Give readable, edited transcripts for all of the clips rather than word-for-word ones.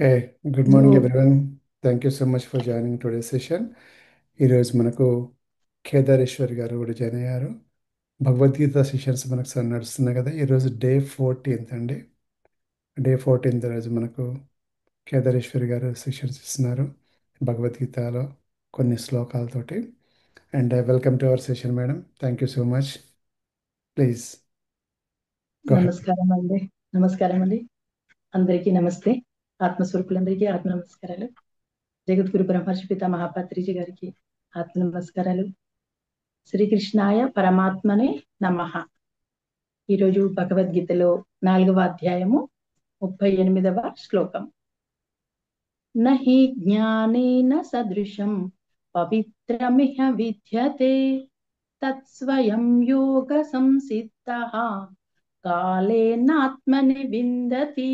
Hey, good morning So, everyone. Thank you so much for joining today's session. ఈరోజు మనకు కేదారేశ్వర్ గారు కూడా join అయ్యారు. భగవద్గీత సెషన్స్ మనకు నడుస్తున్నాయి కదా. ఈరోజు డే 14 అండి. డే 14 రోజు మనకు కేదారేశ్వర్ గారు సెషన్స్ ఇస్తున్నారు భగవద్గీతలో కొన్ని శ్లోకాలతోటి. And welcome to our session madam. Thank you so much. Please go ahead. నమస్కారం అండి. నమస్కారం అండి. అందరికీ నమస్తే. ఆత్మస్వరూపులందరికీ ఆత్మ నమస్కారాలు. జగద్గురు బ్రహ్మర్షి పిత మహాపాత్రిజీ గారికి ఆత్మ నమస్కారాలు. శ్రీకృష్ణాయ పరమాత్మనే నమః. ఈరోజు భగవద్గీతలో 4వ అధ్యాయము 38వ శ్లోకం. నహి జ్ఞానేన సదృశం పవిత్రమిహ విద్యతే తత్స్వయం యోగ సంసిద్ధః కాలేనాత్మని విందతి.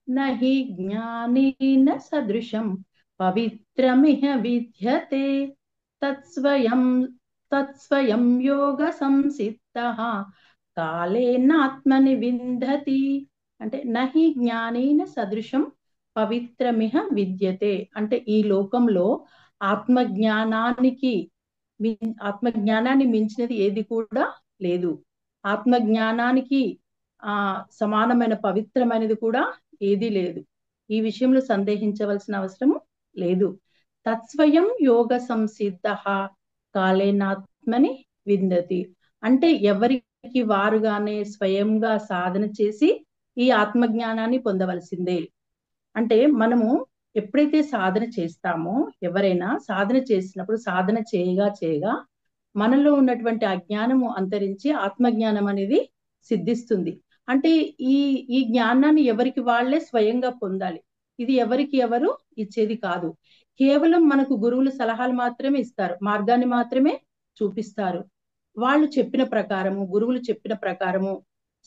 నహి జ్ఞానేన సదృశం పవిత్రమిహ విద్యతే తత్స్వయం తత్స్వయం యోగ సంసిద్ధః కాలేనాత్మని విందతి. అంటే నహి జ్ఞానేన సదృశం పవిత్రమిహ విద్యతే అంటే ఈ లోకంలో ఆత్మజ్ఞానానికి ఆత్మజ్ఞానాన్ని మించినది ఏది కూడా లేదు. ఆత్మజ్ఞానానికి సమానమైన పవిత్రమైనది కూడా ఏదీ లేదు. ఈ విషయంలో సందేహించవలసిన అవసరం లేదు. తత్స్వయం యోగ సంసిద్ధ కాలేనాత్మని విందతి అంటే ఎవరికి వారుగానే స్వయంగా సాధన చేసి ఈ ఆత్మజ్ఞానాన్ని పొందవలసిందే. అంటే మనము ఎప్పుడైతే సాధన చేస్తామో, ఎవరైనా సాధన చేసినప్పుడు సాధన చేయగా చేయగా మనలో ఉన్నటువంటి అజ్ఞానము అంతరించి ఆత్మజ్ఞానం అనేది సిద్ధిస్తుంది. అంటే ఈ ఈ జ్ఞానాన్ని ఎవరికి వాళ్ళే స్వయంగా పొందాలి. ఇది ఎవరికి ఎవరు ఇచ్చేది కాదు. కేవలం మనకు గురువులు సలహాలు మాత్రమే ఇస్తారు, మార్గాన్ని మాత్రమే చూపిస్తారు. వాళ్ళు చెప్పిన ప్రకారము, గురువులు చెప్పిన ప్రకారము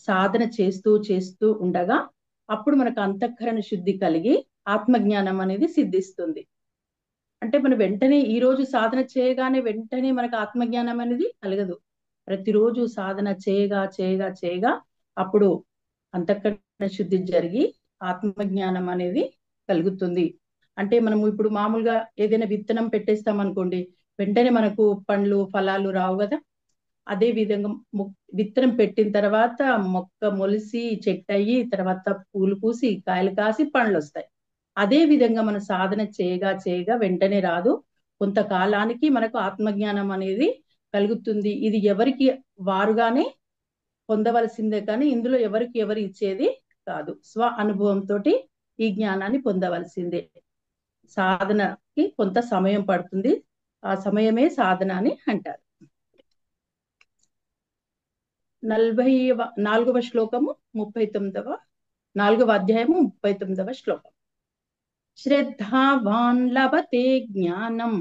సాధన చేస్తూ చేస్తూ ఉండగా అప్పుడు మనకు అంతఃకరణ శుద్ధి కలిగి ఆత్మజ్ఞానం అనేది సిద్ధిస్తుంది. అంటే మనం వెంటనే ఈ రోజు సాధన చేయగానే వెంటనే మనకు ఆత్మజ్ఞానం అనేది కలగదు. ప్రతిరోజు సాధన చేయగా చేయగా చేయగా అప్పుడు అంతఃకరణ శుద్ధి జరిగి ఆత్మజ్ఞానం అనేది కలుగుతుంది. అంటే మనము ఇప్పుడు మామూలుగా ఏదైనా విత్తనం పెట్టేస్తాం అనుకోండి, వెంటనే మనకు పండ్లు ఫలాలు రావు కదా. అదే విధంగా విత్తనం పెట్టిన తర్వాత మొక్క మొలిసి చెట్టు అయ్యి తర్వాత పూలు పూసి కాయలు కాసి పండ్లు వస్తాయి. అదే విధంగా మన సాధన చేయగా చేయగా వెంటనే రాదు, కొంతకాలానికి మనకు ఆత్మజ్ఞానం అనేది కలుగుతుంది. ఇది ఎవరికి వారుగానే పొందవలసిందే కానీ ఇందులో ఎవరికి ఎవరు ఇచ్చేది కాదు. స్వ అనుభవంతో ఈ జ్ఞానాన్ని పొందవలసిందే. సాధనకి కొంత సమయం పడుతుంది, ఆ సమయమే సాధన అని అంటారు. 44వ శ్లోకము 4వ అధ్యాయము 39వ శ్లోకం. శ్రద్ధావాన్ లభతే జ్ఞానం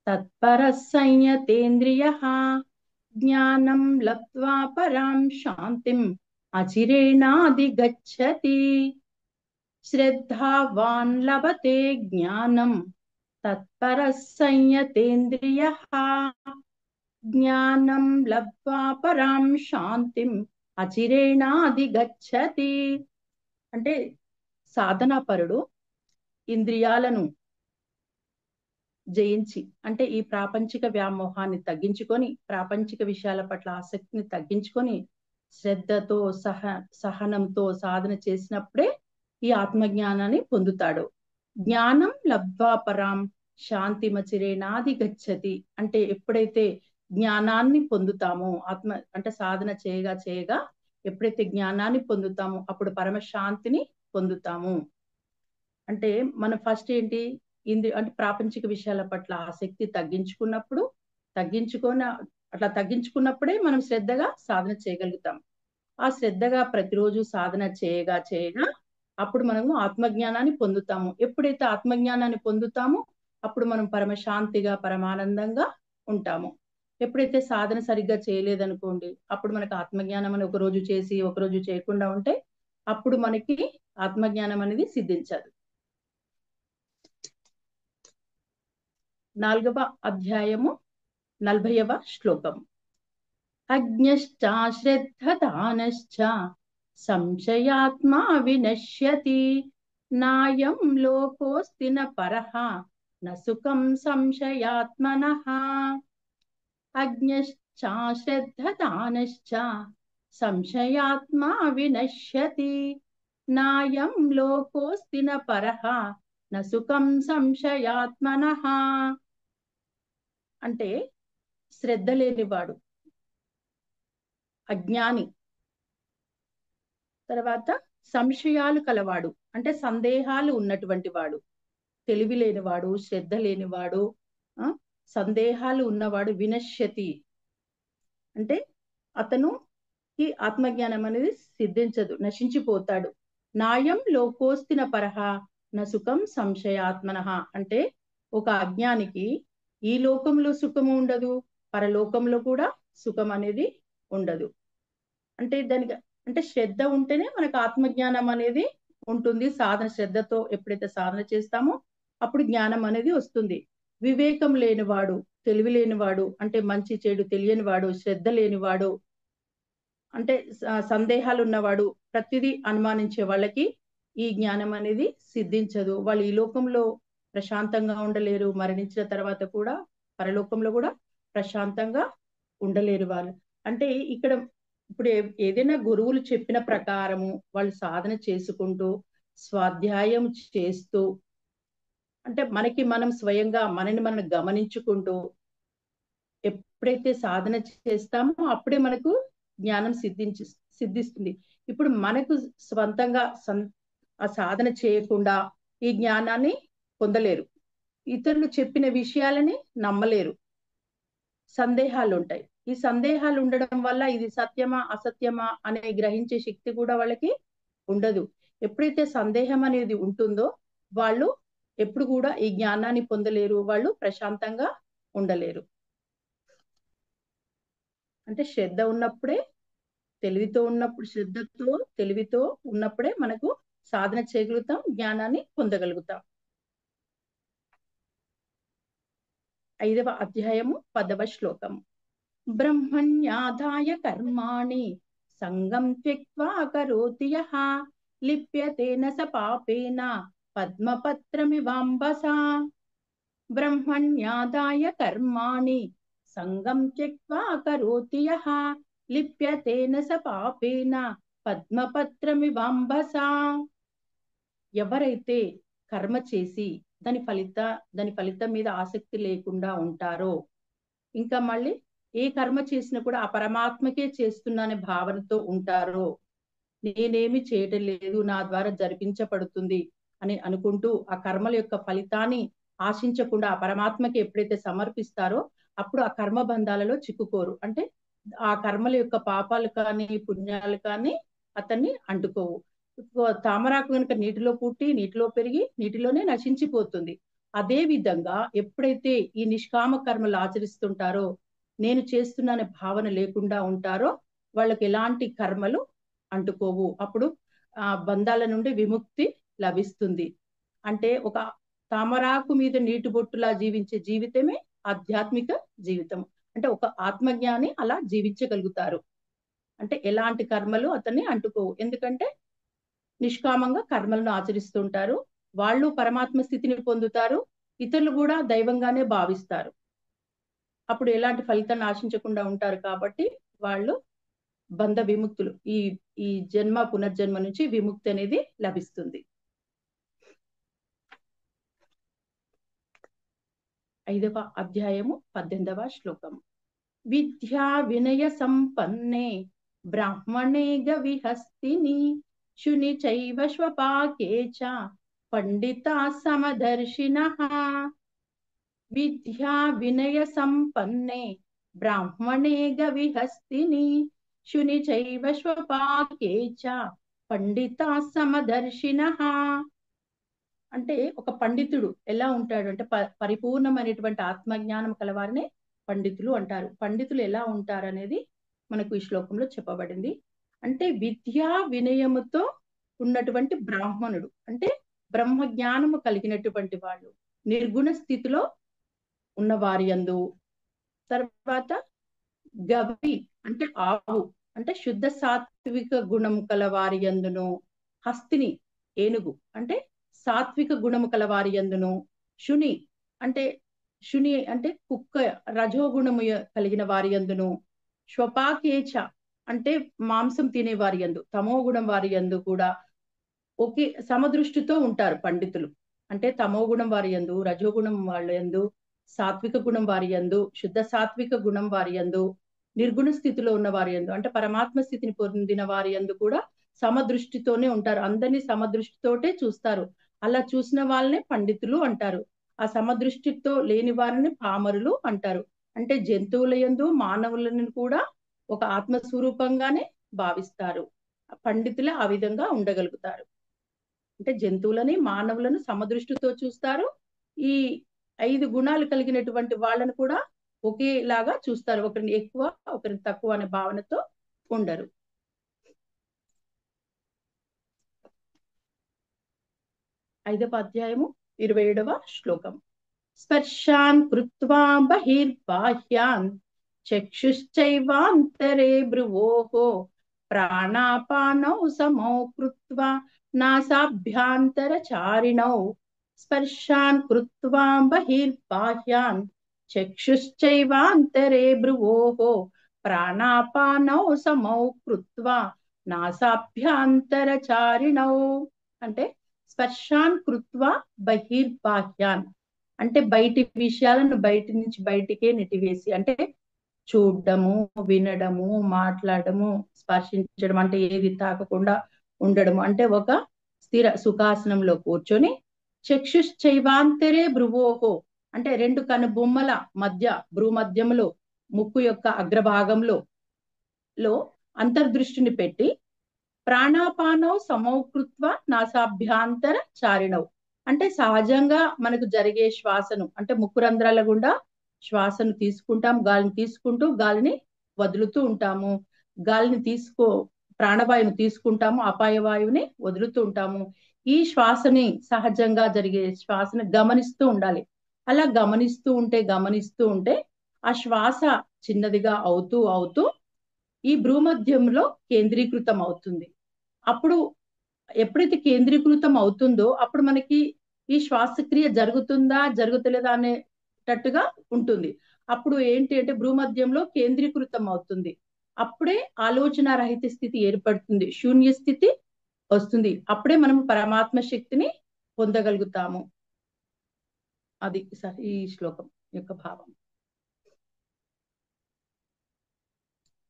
తత్పరః సంయతేంద్రియః జ్ఞానం లబ్ధ్వా పరాం శాంతిం అచిరేణాధిగచ్చతి. శ్రద్ధావాన్ లభతే జ్ఞానం తత్పరః సంయతేంద్రియః జ్ఞానం లబ్ధ్వా పరాం శాంతిం అచిరేణాధిగచ్చతి. అంటే సాధనాపరుడు ఇంద్రియాలను జయించి, అంటే ఈ ప్రాపంచిక వ్యామోహాన్ని తగ్గించుకొని, ప్రాపంచిక విషయాల పట్ల ఆసక్తిని తగ్గించుకొని శ్రద్ధతో సహనంతో సాధన చేసినప్పుడే ఈ ఆత్మజ్ఞానాన్ని పొందుతాడు. జ్ఞానం లబ్ధ్వా పరాం శాంతిమచిరేణాది గచ్చతి. అంటే ఎప్పుడైతే జ్ఞానాన్ని పొందుతామో, అంటే సాధన చేయగా చేయగా ఎప్పుడైతే జ్ఞానాన్ని పొందుతామో అప్పుడు పరమశాంతిని పొందుతాము. అంటే మనం ఫస్ట్ ఏంటి, అంటే ప్రాపంచిక విషయాల పట్ల ఆసక్తి తగ్గించుకున్నప్పుడే మనం శ్రద్ధగా సాధన చేయగలుగుతాం. ఆ శ్రద్ధగా ప్రతిరోజు సాధన చేయగా చేయగా అప్పుడు మనము ఆత్మజ్ఞానాన్ని పొందుతాము. ఎప్పుడైతే ఆత్మజ్ఞానాన్ని పొందుతామో అప్పుడు మనం పరమశాంతిగా పరమానందంగా ఉంటాము. ఎప్పుడైతే సాధన సరిగ్గా చేయలేదనుకోండి, అప్పుడు మనకు ఆత్మజ్ఞానం అని ఒకరోజు చేసి ఒకరోజు చేయకుండా ఉంటే అప్పుడు మనకి ఆత్మజ్ఞానం అనేది సిద్ధించదు. 4వ అధ్యాయము 40వ శ్లోకం. అజ్ఞశ్చాశ్రద్ధదానశ్చ సంశయాత్మా వినశ్యతి నాయం లోకోస్తి న పరః న సుఖం సంశయాత్మనః అజ్ఞశ్చాశ్రద్ధదానశ్చ సంశయాత్మా వినశ్యతి నాయం లోకోస్తి న పరః న సుఖం సంశయాత్మనః. అంటే శ్రద్ధ లేనివాడు, అజ్ఞాని, తర్వాత సంశయాలు కలవాడు అంటే సందేహాలు ఉన్నటువంటి వాడు, తెలివి లేనివాడు, శ్రద్ధ లేనివాడు, సందేహాలు ఉన్నవాడు వినశ్యతి అంటే అతను ఈ ఆత్మజ్ఞానం అనేది సిద్ధించదు, నశించిపోతాడు. నాయం లోకోస్తిన పరహ న సుఖం సంశయాత్మనః అంటే ఒక అజ్ఞానికి ఈ లోకంలో సుఖము ఉండదు, పరలోకంలో కూడా సుఖం అనేది ఉండదు. అంటే దానికి అంటే శ్రద్ధ ఉంటేనే మనకు ఆత్మజ్ఞానం అనేది ఉంటుంది. సాధన శ్రద్ధతో ఎప్పుడైతే సాధన చేస్తామో అప్పుడు జ్ఞానం అనేది వస్తుంది. వివేకం లేనివాడు, తెలివి లేనివాడు అంటే మంచి చెడు తెలియని వాడు, శ్రద్ధ లేనివాడు అంటే సందేహాలు ఉన్నవాడు, ప్రతిదీ అనుమానించే వాళ్ళకి ఈ జ్ఞానం అనేది సిద్ధించదు. వాళ్ళు ఈ లోకంలో ప్రశాంతంగా ఉండలేరు, మరణించిన తర్వాత కూడా పరలోకంలో కూడా ప్రశాంతంగా ఉండలేరు వాళ్ళు. అంటే ఇక్కడ ఇప్పుడు ఏదైనా గురువులు చెప్పిన ప్రకారము వాళ్ళు సాధన చేసుకుంటూ స్వాధ్యాయం చేస్తూ అంటే మనకి మనం స్వయంగా మనని మనం గమనించుకుంటూ ఎప్పుడైతే సాధన చేస్తామో అప్పుడే మనకు జ్ఞానం సిద్ధిస్తుంది. ఇప్పుడు మనకు స్వంతంగా ఆ సాధన చేయకుండా ఈ జ్ఞానాన్ని పొందలేరు, ఇతరులు చెప్పిన విషయాలని నమ్మలేరు, సందేహాలు ఉంటాయి. ఈ సందేహాలు ఉండడం వల్ల ఇది సత్యమా అసత్యమా అనే గ్రహించే శక్తి కూడా వాళ్ళకి ఉండదు. ఎప్పుడైతే సందేహం అనేది ఉంటుందో వాళ్ళు ఎప్పుడు కూడా ఈ జ్ఞానాన్ని పొందలేరు, వాళ్ళు ప్రశాంతంగా ఉండలేరు. అంటే శ్రద్ధ ఉన్నప్పుడే, తెలివితో ఉన్నప్పుడు, శ్రద్ధతో తెలివితో ఉన్నప్పుడే మనకు సాధన చేయగలుగుతాం, జ్ఞానాన్ని పొందగలుగుతాం. 5వ అధ్యాయము 10వ శ్లోకము. బ్రహ్మణ్యాదాయ కర్మాణి సంగం త్యక్త్వా కరోతి యః లిప్యతేన స పాపేన పద్మపత్రమివాంబసా. బ్రహ్మణ్యాదాయ కర్మాణి సంగం త్యక్త్వా కరోతి యః లిప్యతేన స పాపేన పద్మపత్రమివాంబసా. ఎవరైతే కర్మ చేసి దాని ఫలితం మీద ఆసక్తి లేకుండా ఉంటారో, ఇంకా మళ్ళీ ఏ కర్మ చేసినా కూడా ఆ పరమాత్మకే చేస్తున్నానే భావనతో ఉంటారో, నేనేమి చేయటం లేదు, నా ద్వారా జరిపించబడుతుంది అని అనుకుంటూ ఆ కర్మల యొక్క ఫలితాన్ని ఆశించకుండా ఆ పరమాత్మకి ఎప్పుడైతే సమర్పిస్తారో అప్పుడు ఆ కర్మ బంధాలలో చిక్కుకోరు. అంటే ఆ కర్మల యొక్క పాపాలు కానీ పుణ్యాలు కానీ అతన్ని అంటుకోవు. తామరాకు కనుక నీటిలో పుట్టి నీటిలో పెరిగి నీటిలోనే నశించిపోతుంది. అదే విధంగా ఎప్పుడైతే ఈ నిష్కామ కర్మలు ఆచరిస్తుంటారో, నేను చేస్తున్నానే భావన లేకుండా ఉంటారో వాళ్ళకి ఎలాంటి కర్మలు అంటుకోవు. అప్పుడు ఆ బంధాల నుండి విముక్తి లభిస్తుంది. అంటే ఒక తామరాకు మీద నీటి బొట్టులా జీవించే జీవితమే ఆధ్యాత్మిక జీవితం. అంటే ఒక ఆత్మజ్ఞాని అలా జీవించగలుగుతారు. అంటే ఎలాంటి కర్మలు అతన్ని అంటుకోవు, ఎందుకంటే నిష్కామంగా కర్మలను ఆచరిస్తుంటారు. వాళ్ళు పరమాత్మ స్థితిని పొందుతారు, ఇతరులు కూడా దైవంగానే భావిస్తారు. అప్పుడు ఎలాంటి ఫలితాన్ని ఆశించకుండా ఉంటారు కాబట్టి వాళ్ళు బంధ విముక్తులు, ఈ జన్మ పునర్జన్మ నుంచి విముక్తి అనేది లభిస్తుంది. 5వ అధ్యాయము 18వ శ్లోకం. విద్యా వినయ సంపన్నే బ్రాహ్మణే గవిహస్తిని శుని చైవ శ్వపాకే చ పండితా సమదర్శినః. విద్యా వినయ సంపన్నే బ్రాహ్మణే గవిహస్తిని శుని చైవ శ్వపాకే చ పండితా సమదర్శినః. అంటే ఒక పండితుడు ఎలా ఉంటాడు అంటే పరిపూర్ణమైనటువంటి ఆత్మజ్ఞానం కలవారినే పండితులు అంటారు. పండితులు ఎలా ఉంటారు అనేది మనకు ఈ శ్లోకంలో చెప్పబడింది. అంటే విద్యా వినయముతో ఉన్నటువంటి బ్రాహ్మణుడు అంటే బ్రహ్మ జ్ఞానము కలిగినటువంటి వాళ్ళు, నిర్గుణ స్థితిలో ఉన్న వారి యందు, తర్వాత గవి అంటే ఆవు అంటే శుద్ధ సాత్విక గుణం కల వారి యందును, హస్తిని ఏనుగు అంటే సాత్విక గుణము కల వారి యందును, శుని అంటే శుని అంటే కుక్క రజోగుణము కలిగిన వారి యందును, శ్వపాకేచ అంటే మాంసం తినే వారి యందు, తమో గుణం వారి యందు కూడా ఒకే సమదృష్టితో ఉంటారు పండితులు. అంటే తమో గుణం వారి యందు, రజోగుణం వాళ్ళ యందు, సాత్విక గుణం వారి యందు, శుద్ధ సాత్విక గుణం వారి యందు, నిర్గుణ స్థితిలో ఉన్న వారి యందు అంటే పరమాత్మ స్థితిని పొందిన వారి యందు కూడా సమదృష్టితోనే ఉంటారు. అందరినీ సమదృష్టితోటే చూస్తారు. అలా చూసిన వాళ్ళనే పండితులు అంటారు. ఆ సమదృష్టితో లేని వారిని పామరులు అంటారు. అంటే జంతువుల యందు మానవులను కూడా ఒక ఆత్మస్వరూపంగానే భావిస్తారు. పండితులే ఆ విధంగా ఉండగలుగుతారు. అంటే జంతువులని మానవులను సమదృష్టితో చూస్తారు. ఈ 5 గుణాలు కలిగినటువంటి వాళ్ళను కూడా ఒకేలాగా చూస్తారు. ఒకరిని ఎక్కువ ఒకరిని తక్కువ అనే భావనతో ఉండరు. ఐదవ అధ్యాయము 27వ శ్లోకం. స్పర్శాన్ కృత్వా బహిర్బాహ్యాన్ చక్షుశ్చైవాంతరే భ్రువోః ప్రాణాపానౌ సమౌ కృత్వా నాసాభ్యాంతరచారిణౌ. స్పర్శాన్ కృత్వా బహిర్బాహ్యాన్ చక్షుశ్చైవాంతరే భ్రువోః ప్రాణాపానౌ సమౌ కృత్వా నాసాభ్యాంతరచారిణౌ. అంటే స్పర్శాన్ కృత్వా బహిర్బాహ్యాన్ అంటే బయటి విషయాలను బయటి నుంచి బయటికే నెట్టివేసి, అంటే చూడడము, వినడము, మాట్లాడము, స్పర్శించడం అంటే ఏది తాకకుండా ఉండడము, అంటే ఒక స్థిర సుఖాసనంలో కూర్చొని చక్షుశ్చైవాంతరే భ్రువోహో అంటే 2 కనుబొమ్మల మధ్య భ్రూమధ్యములో ముక్కు యొక్క అగ్రభాగంలో అంతర్దృష్టిని పెట్టి ప్రాణాపానౌ సమౌకృత్వ నాసాభ్యాంతర చారిణౌ అంటే సహజంగా మనకు జరిగే శ్వాసను అంటే ముక్కు రంధ్రాల గుండా శ్వాసను తీసుకుంటాం, గాలిని తీసుకుంటూ గాలిని వదులుతూ ఉంటాము. గాలిని ప్రాణవాయువుని తీసుకుంటాము, అపాయ వాయువుని వదులుతూ ఉంటాము. ఈ శ్వాసని సహజంగా జరిగే శ్వాసని గమనిస్తూ ఉండాలి. అలా గమనిస్తూ ఉంటే ఆ శ్వాస చిన్నదిగా అవుతూ అవుతూ ఈ భ్రూమధ్యంలో కేంద్రీకృతం అవుతుంది. అప్పుడు ఎప్పుడైతే కేంద్రీకృతం అవుతుందో అప్పుడు మనకి ఈ శ్వాసక్రియ జరుగుతుందా జరుగుతలేదా అనేటట్టుగా ఉంటుంది. అప్పుడు ఏంటి అంటే భ్రూమధ్యంలో కేంద్రీకృతం అవుతుంది. అప్పుడే ఆలోచన రహిత స్థితి ఏర్పడుతుంది, శూన్య స్థితి వస్తుంది. అప్పుడే మనం పరమాత్మ శక్తిని పొందగలుగుతాము. అది ఈ శ్లోకం యొక్క భావం.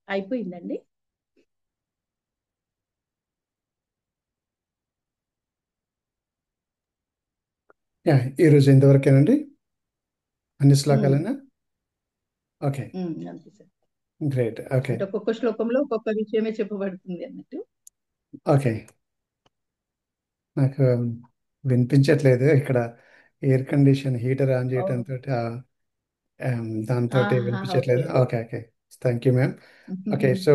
అయిపోయిందండి. యా, ఈరోజు ఎంతవరకేనండి? అన్ని ఉమ్, శ్లోకాలైనా? ఓకే, అంతే సార్. గ్రేట్. ఓకే, అంటే ఒక్కొక్క శ్లోకంలో ఒక్కొక్క విషయమే చెప్పబడుతుంది అన్నట్టు. ఓకే. నాకు వినిపించట్లేదు ఇక్కడ. ఎయిర్ కండిషన్ హీటర్ ఆన్ ఓ, చేయడంతో దాంతో ఆహా, ఓకే వినిపించట్లేదు. Okay. Okay, okay. Thank you ma'am. Okay, so